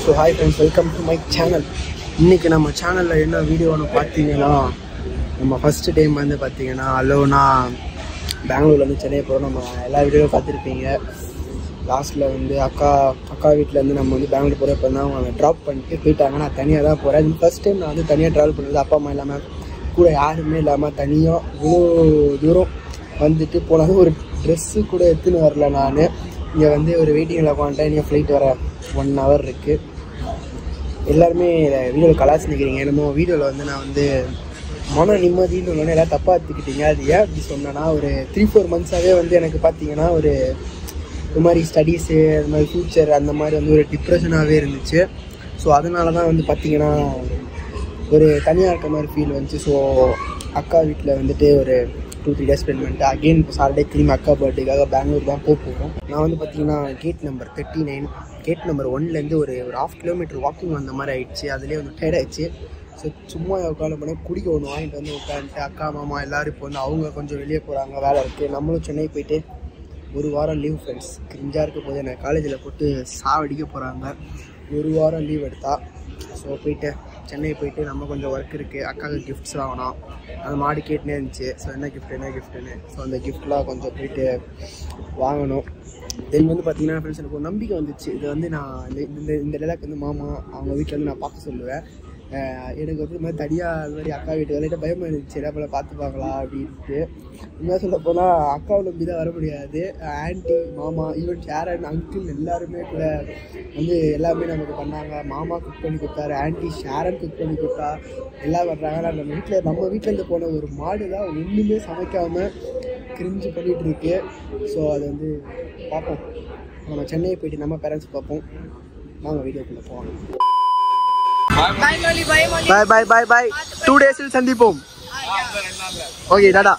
So hi friends, welcome to my channel. இன்றைக்கி நம்ம சேனலில் என்ன வீடியோன்னு பார்த்தீங்கன்னா, நம்ம ஃபஸ்ட்டு டைம் வந்து பார்த்தீங்கன்னா அலோனா பெங்களூர்லேருந்து சென்னை போகிறோம். நம்ம எல்லா வீடியோவும் பார்த்துருப்பீங்க. லாஸ்ட்டில் வந்து அக்கா வீட்டிலேருந்து நம்ம வந்து பெங்களூர் போகிறப்ப தான் அவங்க ட்ராப் பண்ணிட்டு போயிட்டாங்க. நான் தனியாக தான் போகிறேன். ஃபஸ்ட் டைம் நான் வந்து தனியாக ட்ராவல் பண்ணுறது, அப்பா அம்மா இல்லாமல் கூட யாருமே இல்லாமல் தனியாக இவ்வளோ தூரம் வந்துட்டு போனாலும் ஒரு ட்ரெஸ்ஸு கூட எடுத்துன்னு வரல. நான் இங்கே வந்து ஒரு வெயிட்டிங்கில் உட்காந்துட்டேன். இங்கே ஃப்ளைட் வர 1 hour இருக்குது. எல்லாருமே வீடியோவில் கலாச்சி நிற்கிறீங்க. என்னமோ வீடியோவில் வந்து நான் வந்து மன நிம்மதின்னு ஒன்று எல்லாம் தப்பாக எடுத்துக்கிட்டீங்க. அது ஏன் அப்படி சொன்னேன்னா, ஒரு 3-4 months வந்து எனக்கு பார்த்தீங்கன்னா ஒரு மாதிரி ஸ்டடீஸு, அது மாதிரி ஃப்யூச்சர் அந்த மாதிரி வந்து ஒரு டிப்ரெஷனாகவே இருந்துச்சு. ஸோ அதனால தான் வந்து பார்த்திங்கன்னா ஒரு தனியாக இருக்க மாதிரி ஃபீல் வந்துச்சு. ஸோ அக்கா வீட்டில் வந்துட்டு ஒரு 2-3 days ஸ்பெண்ட் பண்ணிட்டு அகெயின் சாட்டர்டே திரும்பி அக்கா பர்த்டேக்காக பெங்களூர் தான் போகிறோம். நான் வந்து பார்த்திங்கன்னா கேட் நம்பர் 39, கேட் நம்பர் 1லேருந்து ஒரு 1/2 kilometer வாக்கிங் வந்த மாதிரி ஆகிடுச்சு. அதுலேயே வந்து டயர்ட் ஆகிடுச்சு. ஸோ சும்மா உட்காந்து போனால் குடிக்க ஒன்று வாங்கிட்டு வந்து உட்காந்துட்டு அக்கா மாமா எல்லோரும் இப்போ வந்து அவங்க கொஞ்சம் வெளியே போகிறாங்க, வேலை இருக்குது. நம்மளும் சென்னை போயிட்டு 1 வாரம் லீவ். ஃப்ரெண்ட்ஸ் கிரிஞ்சாக இருக்க போது எனக்கு காலேஜில் போட்டு சாவடிக்க போகிறாங்க. 1 வாரம் லீவ் எடுத்தா. ஸோ போயிட்டு சென்னை போயிட்டு நம்ம கொஞ்சம் ஒர்க் இருக்குது. அக்காவுக்கு கிஃப்ட்ஸ் வாங்கணும். அந்த மாடு கேட்டுனே இருந்துச்சு. ஸோ என்ன கிஃப்ட்டுன்னு ஸோ அந்த கிஃப்ட்லாம் கொஞ்சம் போயிட்டு வாங்கணும். தென் வந்து பார்த்திங்கன்னா ஃப்ரெண்ட்ஸ் எனக்கு ஒரு நம்பிக்கை வந்துச்சு. இது வந்து நான் இந்த டைலாக் வந்து மாமா அவங்க வீட்டில் வந்து நான் பார்க்க சொல்லுவேன். எனக்கு வந்து இது மாதிரி தனியாக அது மாதிரி அக்கா வீட்டு வேலையிட்ட பயமாக இருந்துச்சு. என்ன போல் பார்த்துப்பாங்களா அப்படின்ட்டு. என்ன சொல்ல போனால் அக்காவில் நம்பி தான் வர முடியாது. ஆன்ட்டி மாமா ஈவன் ஷேரன் அங்கிள் எல்லாருமே கூட வந்து எல்லாமே நமக்கு பண்ணாங்க. மாமா குக் பண்ணி கொடுத்தாரு, ஆன்ட்டி ஷேரன் குக் பண்ணி கொடுத்தா, எல்லாம் பண்ணுறாங்க. நம்ம வீட்டிலேருந்து போன ஒரு மாடு தான் ஒன்றுமே சமைக்காமல் கிரிஞ்சு பண்ணிகிட்டு இருக்கு. ஸோ அது வந்து பார்ப்போம். நம்ம சென்னையை போயிட்டு நம்ம பேரண்ட்ஸ் பார்ப்போம். வாங்க வீடியோக்குள்ளே போவாங்க. பாய் 2 days சந்திப்போம். ஓகே டாடா.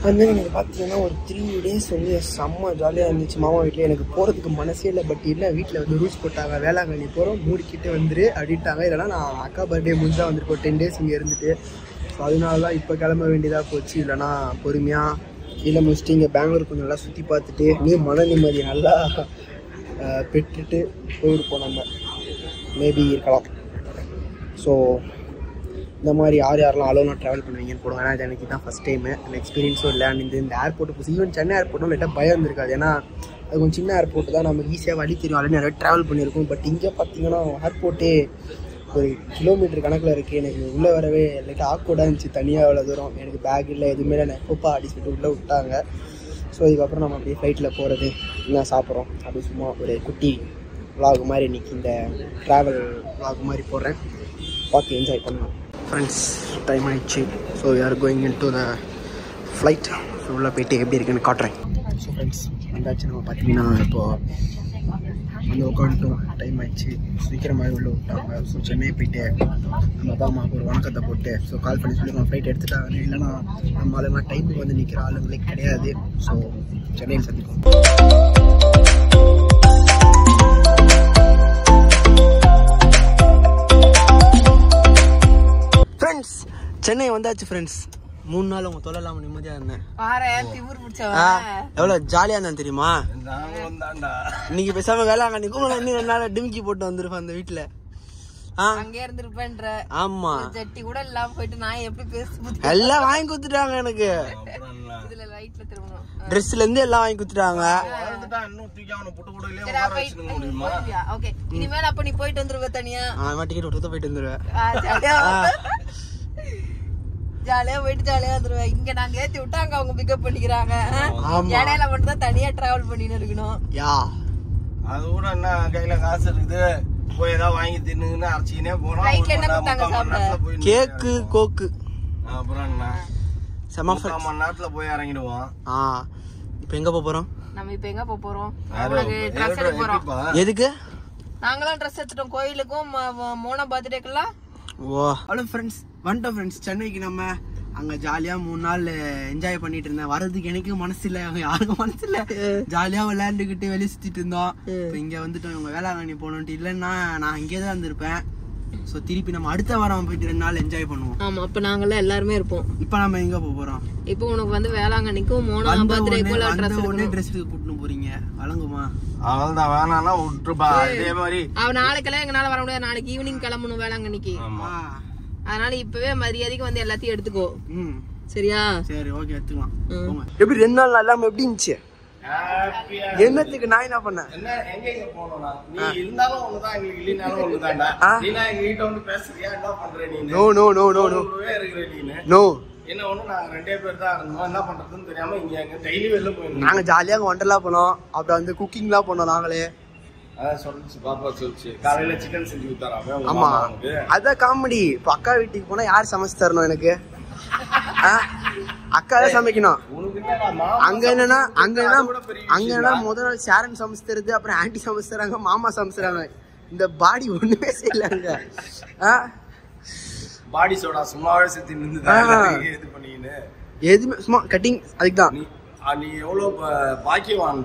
வந்து எனக்கு பார்த்தீங்கன்னா ஒரு 3 days வந்து செம்ம ஜாலியாக இருந்துச்சு மாமா வீட்டில். எனக்கு போகிறதுக்கு மனசே இல்லை. பட் இல்லை, வீட்டில் வந்து ரூல்ஸ் போட்டாங்க, வேளாங்கண்ணி போகிறோம் மூடிக்கிட்டு வந்துரு அப்படின்ட்டாங்க. இல்லைனா நான் அக்கா பர்த்டே முடிஞ்சால் வந்துருக்கோம் 10 days இங்கே இருந்துட்டு. ஸோ அதனால தான் இப்போ கிளம்ப வேண்டியதாக போச்சு. இல்லைனா பொறுமையாக இல்லை முடிச்சுட்டு இங்கே பெங்களூர் கொஞ்சம் நல்லா சுற்றி பார்த்துட்டு மன நிம்மதியை நல்லா பெற்றுட்டு போயிருப்போம். நம்ம மேபி இருக்கலாம். ஸோ இந்த மாதிரி யாரெல்லாம் அலோனா ட்ராவல் பண்ணுவீங்கன்னு போடுவோம். ஏன்னா இது எனக்கு தான் ஃபஸ்ட் டைமு. அந்த எக்ஸ்பீரியன்ஸும் இல்லை. இந்த ஏர்போர்ட்டு போய் ஈவன் சென்னை ஏர்போர்ட்டும் லைட்டாக பயம் இருந்திருக்காது. ஏன்னா அது கொஞ்சம் சின்ன ஏர்போர்ட்டு தான், நமக்கு ஈஸியாக வழி தெரியும். ஆல்ரெடி நிறைய ட்ராவல் பண்ணியிருக்கோம். பட் இங்கே பார்த்தீங்கன்னா ஏர்போர்ட்டே ஒரு கிலோமீட்டர் கணக்கில் இருக்குது. எனக்கு உள்ளே வரவே லைட்டாக ஆக்வர்டாக இருந்துச்சு. தனியாக அவ்வளோ தூரம் எனக்கு பேக் இல்லை, எதுவுமே இல்லை. எப்பப்பா அடி சொல்லிட்டு உள்ளே விட்டாங்க. ஸோ இதுக்கப்புறம் நம்ம அப்படியே ஃப்ளைட்டில் போகிறது, என்ன சாப்பிட்றோம் அப்படி சும்மா ஒரு குட்டி vlog மாதிரி இன்றைக்கி இந்த ட்ராவல் vlog மாதிரி போடுறேன். பார்த்து என்ஜாய் பண்ணுவோம். ஃப்ரெண்ட்ஸ் டைம் ஆகிடுச்சு. So we are going into the flight. So உள்ளே போயிட்டு எப்படி இருக்குன்னு காட்டுறேன். ஸோ ஃப்ரெண்ட்ஸ் வந்தாச்சு. நம்ம பார்த்தீங்கன்னா இப்போது வந்து உட்காந்துட்டோம். டைம் ஆகிடுச்சு. சீக்கிரமாக உள்ளே விட்டாங்க. ஸோ சென்னை போயிட்டு நம்ம அப்பா அம்மாவுக்கு ஒரு வணக்கத்தை போட்டு ஸோ கால் பண்ணி சொல்லிடுவோம் ஃப்ளைட் எடுத்துட்டாங்க. இல்லைனா நம்ம அதெல்லாம் டைமுக்கு வந்து நிற்கிற ஆளுங்களே கிடையாது. ஸோ சென்னையில் சந்திப்போம். சென்னை வந்தாச்சு ஃப்ரெண்ட்ஸ். 3 நாள் உங்க தொலைலாம நிம்மதியா இருந்தேன். எவ்வளவு ஜாலியா இருந்தேன் தெரியுமா? இன்னைக்கு பேசாம வேளாங்கண்ணி இன்னும் 2 நாள் டிமிக்கி போட்டு வந்துருப்பேன் அந்த வீட்டுல. ஆமா, எல்லாம் வாங்கி கொடுத்துட்டாங்க எனக்கு. ட்ரெஸ்ல இருந்து எல்லாம் வாங்கி கொடுத்துட்டாங்க. டிக்கெட் விட்டு போயிட்டு வந்துருவேன். ஜாலியா போயிட்டு ஜாலியா வந்துருவேன். இங்க நாங்க ஏத்தி விட்டாங்க, அவங்க பிக்கப் பண்ணிக்கிறாங்க. இடையில மட்டும் தான் தனியா டிராவல் பண்ணிட்டு இருக்கணும். அது கூட என்ன கையில காசு இருக்குது, போய் ஏதாவது வாங்கி தின்னுன்னு அரைச்சிக்கினே போனோம். கேக்கு கோக்கு அப்புறம் என்ன 3 மணி நேரத்துல போய் இறங்கிடுவோம். இப்ப எங்க போறோம்? நம்ம இப்ப எங்க போறோம்? ட்ரெஸ் எடுக்க போறோம். எதுக்கு? நாங்களாம் ட்ரெஸ் எடுத்துட்டோம் கோயிலுக்கும் மோனா பர்த்டேக்கெல்லாம். ஓ ஹலோ ஃப்ரெண்ட்ஸ், வந்துட்டோம் ஃப்ரெண்ட்ஸ் சென்னைக்கு. நம்ம அங்கே ஜாலியாக 3 நாள் என்ஜாய் பண்ணிட்டு இருந்தேன். வரதுக்கு எனக்கு மனசு இல்லை, அங்கே யாருக்கும் மனசு இல்லை. ஜாலியாக விளையாண்டுக்கிட்டு வெளியே சுற்றிட்டு இருந்தோம். இப்போ இங்கே வந்துட்டோம். இவங்க வேளாங்கண்ணி போகணுன்ட்டு. இல்லைன்னா நான் இங்கே தான் இருந்திருப்பேன். ஸோ திருப்பி நம்ம அடுத்த வாரம் போயிட்டு 2 நாள் என்ஜாய் பண்ணுவோம். ஆமாம், அப்போ நாங்களாம் எல்லாருமே இருப்போம். இப்போ நம்ம எங்கே போகிறோம்? இப்போ உனக்கு வந்து வேளாங்கண்ணிக்கும் மோனா பர்த்டேக்கும் ட்ரெஸ் ட்ரெஸ் கூட்டின்னு போறீங்க? வழங்குமா? அவள்தான் வேணாம்னா விட்டுருப்பா. இதே மாதிரி அவன் நாளைக்கெல்லாம் எங்கனால வர முடியாது. நாளைக்கு ஈவினிங் கிளம்பணும் வேளாங்கண்ணிக்கு. அதனால இப்பவே மரியாதைக்கு வந்து எல்லாத்தையும் எடுத்துக்கோ. சரியா? சரி ஓகே எடுத்துக்கலாம். எப்படி 2 நாள் இல்லாம எப்படி இருந்துச்சு? என்னத்துக்கு நான் என்ன பண்ணேன்? எங்க போனோம்னா நீ இருந்தாலும் ஒண்ணுதான், எங்களுக்கு இல்லைனாலும் ஒண்ணுதான்டா. நீனா எங்க கிட்ட வந்து பேசுறியா? என்ன பண்ற நீ? No no no no no இருக்கிற நீ நோ. என்ன ஒண்ணு நாங்க 2 பேர் தான் இருந்தோம். என்ன பண்றதுன்னு தெரியாம இங்க எங்க டெய்லி வெளில போயிருந்தோம். நாங்க ஜாலியா ஒண்டர்லா போனோம். அப்புறம் வந்து குக்கிங்லாம் பண்ணோம் நாங்களே. அதான் சொல்லுச்சு பாப்பா சொல்லுச்சு. காலையில சிக்கன் செஞ்சு கொடுத்தாராமே. ஆமா அதான் காமெடி. இப்ப அக்கா வீட்டுக்கு போனா யார் சமைச்சு தரணும் எனக்கு? அக்கா தான் சமைக்கணும். அங்க என்னன்னா முதல் நாள் ஷாரன் சமைச்சு தருது, அப்புறம் ஆன்டி சமைச்சு தராங்க, மாமா சமைச்சு தராங்க. இந்த பாடி ஒண்ணுமே செய்யலாங்க. பாடி சோடா சும்மாவே செத்து நின்னு இது பண்ணிக்கின்னு எதுவுமே சும்மா கட்டிங். அதுக்குதான் நீ எவ்வளவு பாக்கியவான்.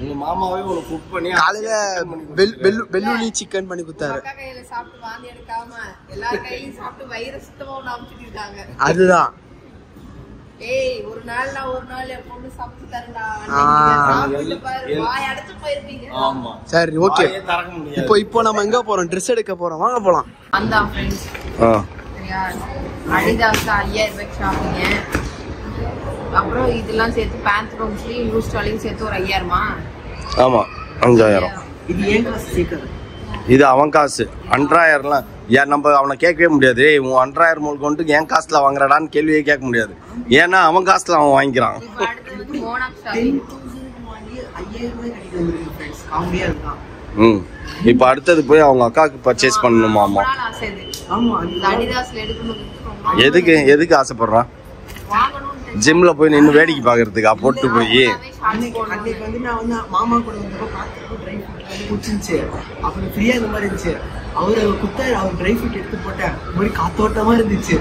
உங்க மாமாவே ஒரு குக் பண்ணி காலையில வெள்ளுள்ளி சிக்கன் பண்ணி கொடுத்தாரு. சாப்பிட்டு வாந்தி எடுக்காம எல்லாரும் கையும் சாப்பிட்டு வயிறு சுத்தமா அமுச்சிட்டு இருக்காங்க. அதுதான் ஒரு நாள் என் பொண்ணு சாப்பிட்டு தரேன்டா. வாய் அடைச்சு போயிருப்பீங்க. ஆமா சரி ஓகே. இப்போ நம்ம எங்க போறோம்? ட்ரெஸ் எடுக்க போறோம். வாங்க போலாம். அந்த ஃப்ரெண்ட்ஸ் அடிதாஸ் 5000 ரூபாய்க்கு ஷாப்பிங்க. அப்புறம் இதெல்லாம் சேர்த்து பேந்த்ரூம்ஸ்லயும் யூஸ் ஸ்டாலையும் சேர்த்து ஒரு 5000மா? ஆமா 5000. இது ஏன் காசு சேர்க்கறது? இது அவன் காசு. 10000லாம் நம்ம அவனை கேட்கவே முடியாது. உன் 10000 மூல் கொண்டு என் காசுல வாங்குறடான்னு கேள்வியே கேட்க முடியாது. ஏன்னா அவன் காசுல அவன் வாங்கிக்கிறான். இப்ப அடுத்தது போய் அவங்க அக்காவுக்கு பர்ச்சேஸ் பண்ணணுமாமா. எதுக்கு ஆசைப்படுறான்? ஜிம்ல போய் நின்று வேடிக்கை பாக்குறதுக்கா? போட்டு போய் மாமா கூட குடிச்சிருச்சு. அப்புறம் ஃப்ரீயா இந்த மாதிரி இருந்துச்சு. அவரு குத்தாரு. அவர் ட்ரை ஃப்ரூட் எடுத்து போட்டேன். இந்த மாதிரி காத்தோட்டமா இருந்துச்சு.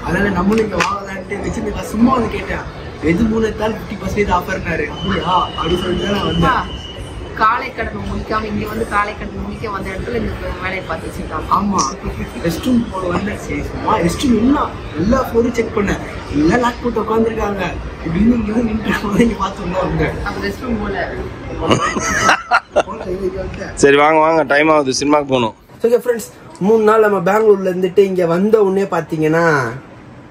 அதனால நம்மளும் இங்க வாங்கலான்ட்டு வச்சிருந்தேன். சும்மா வந்து கேட்டேன், எது 3 எடுத்தாலும் 50% ஆஃபர்னாரு. அப்படியா அப்படின்னு சொல்லிட்டு நான் வந்தேன். காலை கடமை முடிக்காம இங்க வந்து காலை கடமை முடிக்க வந்த இடத்துல இந்த வேலையை பார்த்து வச்சிருக்காங்க. ஆமா ரெஸ்ட் ரூம் போட வந்தேன். ரெஸ்ட் ரூம் எல்லாம் எல்லா ஃப்ளோரும் செக் பண்ணேன். எல்லாம் லாக் போட்டு உட்காந்துருக்காங்க. இப்படின்னு இங்க வந்து நின்று இங்க பார்த்துருந்தோம். அவங்க அப்ப ரெஸ்ட் ரூம் போல. சரி வாங்க டைம் ஆகுது, சினிமாக்கு போகணும். ஓகே ஃப்ரெண்ட்ஸ், 3 நாள் நம்ம பெங்களூர்ல இருந்துட்டு இங்க வந்த உடனே பாத்தீங்கன்னா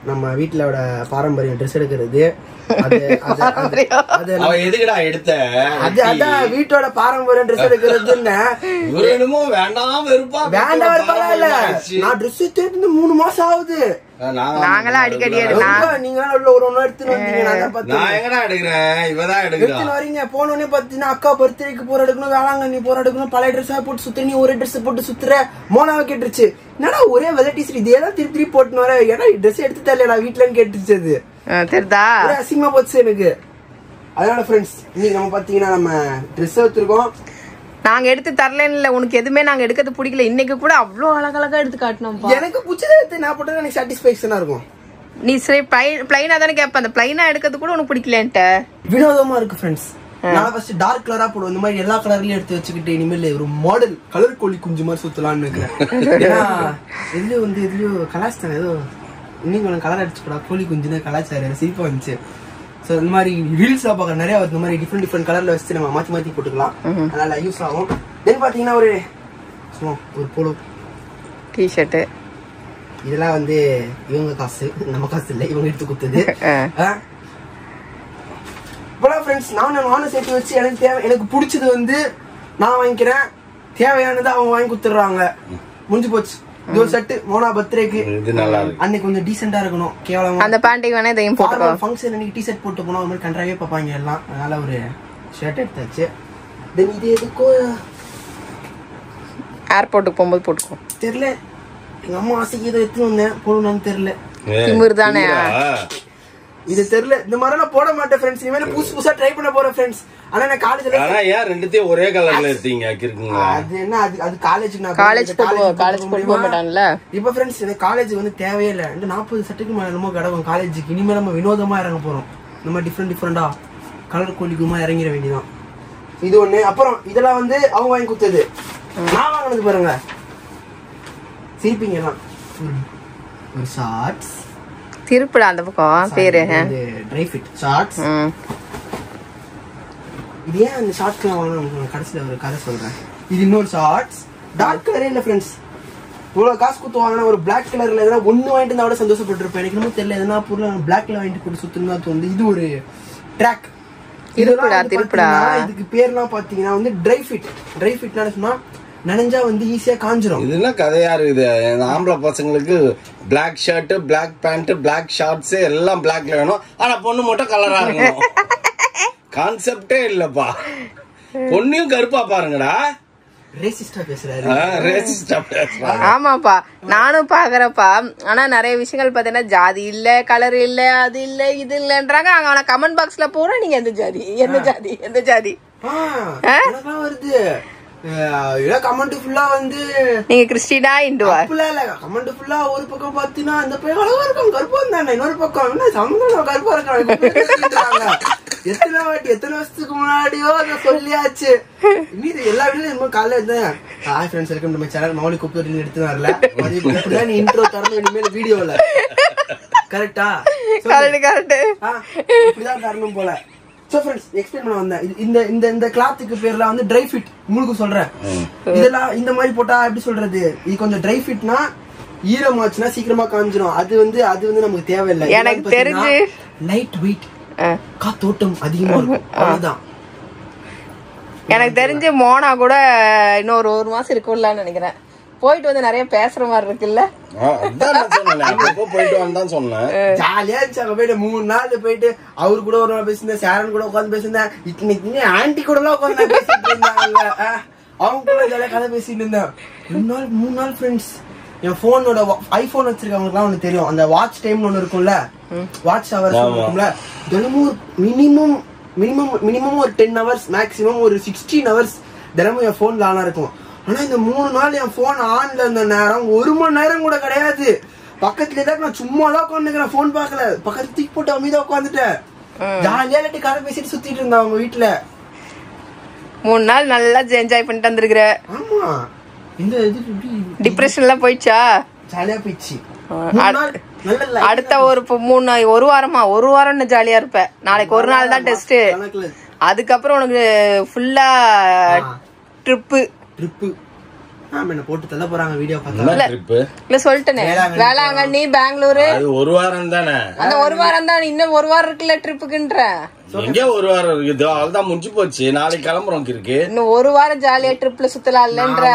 நம்ம வீட்டுலோட பாரம்பரியம் ட்ரெஸ் எடுக்கிறது. எதுக்குடா எடுத்த? அதான் வீட்டோட பாரம்பரியம் ட்ரெஸ் எடுக்கிறதுன்னு. வேண்டாம் இல்ல, நான் ட்ரெஸ் எடுத்து 3 மாசம் ஆகுது. நாங்களாம் அடிக்கடி நீங்க எடுத்துட்டு வரீங்க. போனோடனே பாத்தீங்கன்னா அக்கா பர்த்டேக்கு போற எடுக்கணும், வேளாங்கண்ணி போற எடுக்கணும், பழைய ட்ரெஸ்ஸா போட்டு சுத்த. நீ ஒரே ட்ரெஸ் போட்டு சுத்துற. மோனாவை கேட்டுருச்சு, என்னடா ஒரே வெரைட்டிஸ் இதெல்லாம் திருப்பி போட்டுன்னு வர, ஏன்னா ட்ரெஸ் எடுத்து தரல வீட்டுலன்னு கேட்டுருச்சு. அது தெரியுதா? அசிங்கமா போச்சு எனக்கு. அதனால ஃப்ரெண்ட்ஸ் இன்னைக்கு நம்ம பாத்தீங்கன்னா நம்ம ட்ரெஸ் எடுத்துருக்கோம். நாங்க எடுத்து தரலன்னு இல்ல, உனக்கு எதுவுமே நாங்க எடுக்கிறது பிடிக்கல. இன்னைக்கு கூட அவ்வளவு அழகழகா எடுத்து காட்டணும். எனக்கு பிடிச்சதை எடுத்து நான் போட்டது எனக்கு சாட்டிஸ்பேக்ஷனா இருக்கும். நீ சரி பிளைனா தானே கேப்ப, அந்த பிளைனா எடுக்கிறது கூட உனக்கு பிடிக்கலன்ட்ட. வினோதமா இருக்கு ஃப்ரெண்ட்ஸ். நான் ஃபர்ஸ்ட் டார்க் கலரா போடுவோம். இந்த மாதிரி எல்லா கலர்லயும் எடுத்து வச்சுக்கிட்டு இனிமேல் ஒரு மாடல் கலர் கோழி குஞ்சு மாதிரி சுத்தலாம்னு இருக்கிறேன். ஏன்னா எதுலயோ கலாச்சாரம் ஏதோ இன்னும் கொஞ்சம் கலர் அடிச்சுக்கூடா, கோழி குஞ்சுன்னு கலாச்சாரம் சிரிப்பா வந்துச்சு. ஸோ இந்த மாதிரி ரீல்ஸா பார்க்க நிறைய இந்த மாதிரி டிஃப்ரெண்ட் கலர்ல வச்சு நம்ம மாத்தி போட்டுக்கலாம். அதனால யூஸ் ஆகும். தென் பாத்தீங்கன்னா ஒரு போலோ டிஷர்ட், இதெல்லாம் வந்து இவங்க காசு, நம்ம காசு இல்லை, இவங்க எடுத்து கொடுத்தது. இப்போலாம் ஃப்ரெண்ட்ஸ் நானும் சேர்த்து வச்சு எனக்கு தேவை, எனக்கு பிடிச்சது வந்து நான் வாங்கிக்கிறேன், தேவையானது அவங்க வாங்கி கொடுத்துடுறாங்க. முடிஞ்சு போச்சு. இது ஒரு செட் மோனா பர்த்டேக்கு. அன்னைக்கு கொஞ்சம் டீசெண்டா இருக்கணும். கேவலமா அந்த பேண்ட் வேணா இதையும் போட்டுக்கோ. ஃபங்க்ஷன் அன்னைக்கு டி-ஷர்ட் போட்டு போனா ஒரு மாதிரி கண்டராவே பாப்பாங்க எல்லாம். அதனால ஒரு ஷர்ட் எடுத்தாச்சு. தென் இது எதுக்கோ ஏர்போர்ட்டுக்கு போகும்போது போட்டுக்கோ. தெரியல, எங்க அம்மா ஆசைக்கு இதை எடுத்துன்னு வந்தேன், போடணும்னு தெரியல. திமிர் தானே இது தெரியல. இந்த மாதிரி நான் போட மாட்டேன் ஃப்ரெண்ட்ஸ். இனிமேல் புதுசா ட்ரை பண்ண போறேன் ஃப்ரெண்ட்ஸ். ஆனா நான் காலேஜ்ல ஏன் ரெண்டுத்தையும் ஒரே கலர்ல எடுத்தீங்க? அது என்ன, அது காலேஜுக்கு நான் காலேஜ் போக மாட்டான்ல. இப்ப ஃப்ரெண்ட்ஸ் எனக்கு காலேஜ் வந்து தேவையே இல்லை. 40 சட்டுக்கு மேல என்னமோ கிடக்கும் காலேஜுக்கு. இனிமேல் நம்ம வினோதமா இறங்க போறோம். இந்த மாதிரி டிஃப்ரெண்டா கலர் கோழிக்குமா இறங்கிட வேண்டியதான். இது ஒண்ணு. அப்புறம் இதெல்லாம் வந்து அவங்க வாங்கி கொடுத்தது, நான் வாங்கினது பாருங்க. சிரிப்பீங்க எல்லாம். ஒரு ஷார்ட்ஸ் திருப்பிடா அந்த பக்கம் பேரு ட்ரை ஃபிட் ஷார்ட்ஸ். இது ஏன் அந்த ஷார்ட்ஸ்லாம் வாங்கினா கடைசியில் ஒரு கதை சொல்கிறேன். இது இன்னொரு ஷார்ட்ஸ் டார்க் கலரே இல்லை ஃப்ரெண்ட்ஸ். இவ்வளோ காசு கொடுத்து வாங்கினா ஒரு பிளாக் கலரில் எதனா ஒன்று வாங்கிட்டு இருந்தால் கூட சந்தோஷப்பட்டிருப்பேன். எனக்கு இன்னும் தெரியல எதனா பொருள் பிளாக்ல வாங்கிட்டு போட்டு சுற்றுனா தோணுது. இது ஒரு ட்ராக். இதுக்கு பேர்லாம் பார்த்தீங்கன்னா வந்து ட்ரை ஃபிட்னா சொன்னா நனைஞ்சா வந்து ஈஸியா காஞ்சிரும். இது என்ன கதையா இருக்குது? ஆம்பளை பசங்களுக்கு black shirt, black pant, black shorts எல்லாம் பிளாக்ல வேணும். ஆனா பொண்ணு மட்டும் கலரா இருக்கணும். கான்செப்டே இல்லப்பா. பொண்ணையும் கருப்பா பாருங்கடா. ரேசிஸ்டா பேசுறாரு. ஆமாப்பா, நானும் பாக்குறப்பா. ஆனா நிறைய விஷயங்கள் பாத்தீங்கன்னா ஜாதி இல்ல, கலர் இல்ல, அது இல்ல, இது இல்லன்றாங்க. அவன கமெண்ட் பாக்ஸ்ல பூரா நீங்க எந்த ஜாதி எந்த ஜாதி எந்த ஜாதி வருது. கமெண்ட் ஃபுல்லா வந்து நீங்க கிறிஸ்டினா இந்துவா இல்ல கமெண்ட் ஃபுல்லா ஒரு பக்கம் பாத்தீங்கன்னா அந்த பையன் அழகா இருக்கும் கருப்பா இருந்தாங்க, இன்னொரு பக்கம் என்ன சம்பளம் கருப்பா இருக்காங்க. எத்தனை வருஷத்துக்கு முன்னாடியோ அதை சொல்லியாச்சு. மீது எல்லா வீட்லயும் காலையில இருந்தேன். Hi friends, welcome to my channel. Mouli கூப்பிட்டு எடுத்து வரல. நீ இன்ட்ரோ தரணும் இனிமேல் வீடியோல. கரெக்டா? கரெக்ட். இப்படிதான் தரணும் போல. சோ ஃப்ரெண்ட்ஸ், எக்ஸ்பிளைன் பண்ண வந்தேன். இந்த கிளாத்துக்கு பேர்ல வந்து ட்ரை ஃபிட். உங்களுக்கு சொல்றேன், இதெல்லாம் இந்த மாதிரி போட்டா எப்படி சொல்றது, இது கொஞ்சம் ட்ரை ஃபிட்னா ஈரமாச்சுன்னா சீக்கிரமா காஞ்சிரும். அது வந்து நமக்கு தேவையில்லை. எனக்கு தெரிஞ்சு லைட் வெயிட், காத்தோட்டம் அதிகமா இருக்கும். அவ்வளவுதான். எனக்கு தெரிஞ்சு மோனா கூட இன்னொரு 1 மாசம் இருக்கும்லான்னு நினைக்கிறேன். போயிட்டு வந்து நிறைய பேசுற மாதிரி இருக்குல்ல. ஜாலியா இருந்துச்சு. போயிட்டு 3 நாள் போயிட்டு அவரு கூட ஒரு நாள் பேசியிருந்தேன், சேரன் கூட உட்காந்து பேசியிருந்தேன், இன்னைக்கு ஆன்டி கூட எல்லாம் உட்காந்து பேசிட்டு இருந்தாங்க. அவங்க கூட ஜாலியா கதை பேசிட்டு இருந்தேன். 3 நாள் ஃப்ரெண்ட்ஸ். என் போனோட ஐபோன் வச்சிருக்கவங்களுக்கு ஒண்ணு தெரியும், அந்த வாட்ச் டைம்னு ஒண்ணு இருக்கும்ல, வாட்ச் ஹவர்ஸ் இருக்கும்ல. தினமும் மினிமம் ஒரு 10 hours, மேக்சிமம் ஒரு 16 hours தினமும் என் போன்ல ஆனா இருக்கும். ஆனா இந்த 3 நாள் என் போன் ஆன்ல இருந்த நேரம் 1 மணி நேரம் கூட கிடையாது. பக்கத்துல தான் நான் சும்மா தான் உட்காந்துக்கிறேன், போன் பாக்கல. பக்கத்துல தூக்கி போட்டு அமைதியா உட்காந்துட்டேன். ஜாலியா இல்லாட்டி கதை பேசிட்டு சுத்திட்டு இருந்தா அவங்க வீட்டுல. 3 நாள் நல்லா என்ஜாய் பண்ணிட்டு வந்திருக்கிற. ஆமா, இந்த டிப்ரெஷன் எல்லாம் போயிடுச்சா? ஜாலியா போயிடுச்சு. அடுத்த ஒரு வாரம் ஜாலியா இருப்ப. நாளைக்கு ஒரு நாள் தான் டெஸ்ட். அதுக்கப்புறம் உனக்கு ஃபுல்லா ட்ரிப்பு. என்ன போட்டு தள்ள போறாங்க வீடியோ பார்த்தா. இல்ல சொல்லிட்டேனே, வேளாங்கண்ணி, பெங்களூரு. அது ஒரு வாரம் தானே. அந்த ஒரு வாரம் தான், இன்னும் ஒரு வாரம் இருக்குல்ல ட்ரிப்புக்குன்ற. எங்க ஒரு வாரம் இருக்குது, அதுதான் முடிஞ்சு போச்சு. நாளைக்கு கிளம்புறோம் இருக்கு. இன்னும் ஒரு வாரம் ஜாலியா ட்ரிப்ல சுத்தலாம் இல்லன்ற.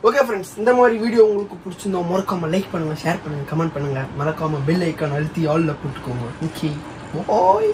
ஓகே ஃப்ரெண்ட்ஸ், இந்த மாதிரி வீடியோ உங்களுக்கு பிடிச்சிருந்தா மறக்காம லைக் பண்ணுங்க, ஷேர் பண்ணுங்க, கமெண்ட் பண்ணுங்க. மறக்காம பெல் ஐக்கான் அழுத்தி ஆல்ல போட்டுக்கோங்க. ஓகே, பாய்.